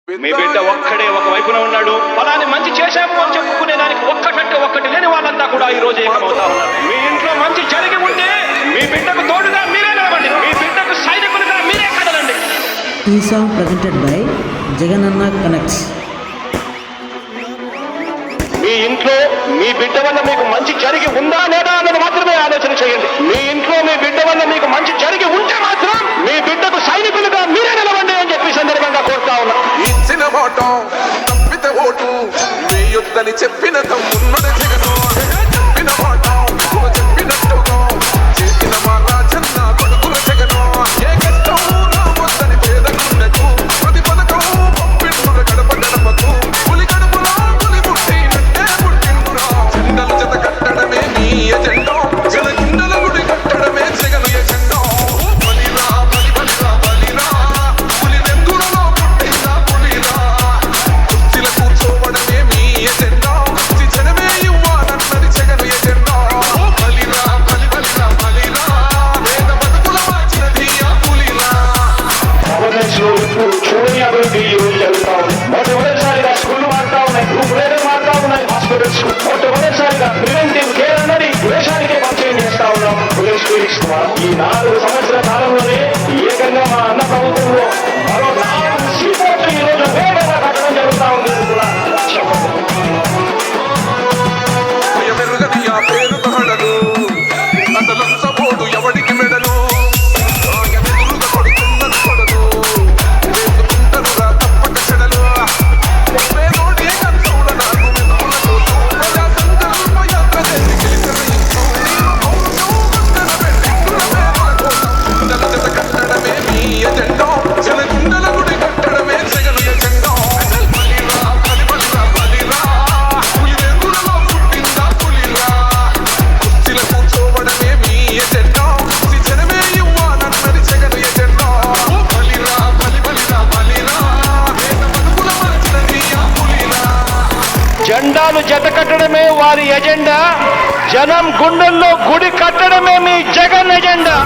మీ బిడ్డ ఒక్కడే ఒక వైపున ఉన్నాడు. ఫలాన్ని మంచి చేశాము అని చెప్పుకునే దానికి ఒక్కటంటే ఒక్కటి లేని వాళ్ళంతా కూడా ఈ రోజు ఏకమవుతా ఉన్నారు. మీ ఇంట్లో మంచి జరిగి ఉంటే మీ బిడ్డకు తోడుగా మీరే నిలవండి. మీ బిడ్డకు సైనికులుగా మీరే కదలండి. ఈ song presented by Jagananna connects. మీ ఇంట్లో మీ బిడ్డ వల్ల మీకు మంచి జరిగి ఉందా లేదా అన్నది మాత్రమే ఆలోచన చేయండి. మీ ఇంట్లో మీ బిడ్డ వల్ల మీకు మంచి జరిగి ఉంటే మాత్రం మీ బిడ్డకు సైనికులుగా మీరే నిలవండి అని చెప్పి సందర్భంగా కోరుతా ఉన్నా. ఇచ్చిన మాట తప్పితే ఓటు వేయొద్దని చెప్పిన తమ్మున్నది జగను. చెప్పిన మాట చెప్పినట్టుగా చేసిన మా రాజన్న కొడుకుల జగను. ఏ కష్టం రావద్దని పేదకుండకు ప్రతి పథకం పంపిండుర గడప గడపకు. పులి గడపలో పులి పుట్టినట్టే పుట్టిండురా. జెండలు జత కట్టడమే నీ ఎజెండా. జనగుండల గుడి కట్టడమే జగను ఎజెండా. బలిరా బలి బలిరా బలిరా పులి వెందులలో పుట్టిందా పులిరా. కుర్చీల కూర్చోవడమే మీ ఎజెండా. జనమే ఇవ్వాలన్నది జగను ఎజెండా. బలిరా బలి బలిరా బలిరా వేద బతుకుల మార్చినది ఆ పులిరా. చూడని అభివృద్ధి ఈ రోజు జరుగుతా ఉంది. మొట్టమొదటిసారిగా స్కూల్ మారుతా ఉన్నాయి, గ్రూప్ రేట్లు మారుతా ఉన్నాయి, హాస్పిటల్స్ మొట్టమొదటిసారిగా ప్రివెంటివ్ కేర్ అన్నది దేశానికే పరిచయం చేస్తా ఉన్నాం. ఈ 4 సంవత్సరాల కాలంలోనే ఏకంగా మా అన్న ప్రభుత్వంలో మరో 4 సీపోర్ట్లు ఈ రోజు వేగంగా కట్టడం జరుగుతా ఉంది. భయమెరుగని ఆ పేరు తహడలు అసలంచబోడు ఎవడికి మెడలు. ఎదురుగా కొడుతున్నది కొడలు వేసుకుంటారురా తప్పక చెడలు. పేదోడి కంచౌల నాకు మెతుకులకు ప్రజా సంకల్ప యాత్ర చేసి గెలిచిన ఇంట్లో నీరు పౌరుషం వందన పెట్టిండుల పేదలకు. గుండెల జత కట్టడమే మీ ఎజెండా. జనగుండల గుడి కట్టడమే జగను ఎజెండా. బలిరా బలి బలిరా బలిరా పులి వెందులలో పుట్టిందా పులిరా. కుర్చీల కూర్చోవడమే మీ ఎజెండా. జనమే ఇవ్వాలన్నది జగను ఎజెండా. బలిరా బలి బలిరా బలిరా వేద బతుకుల మార్చినది ఆ పులిరా. జెండాలు జత కట్టడమే వారి ఎజెండా. జనం గుండెల్లో గుడి కట్టడమే మీ జగన్ ఎజెండా.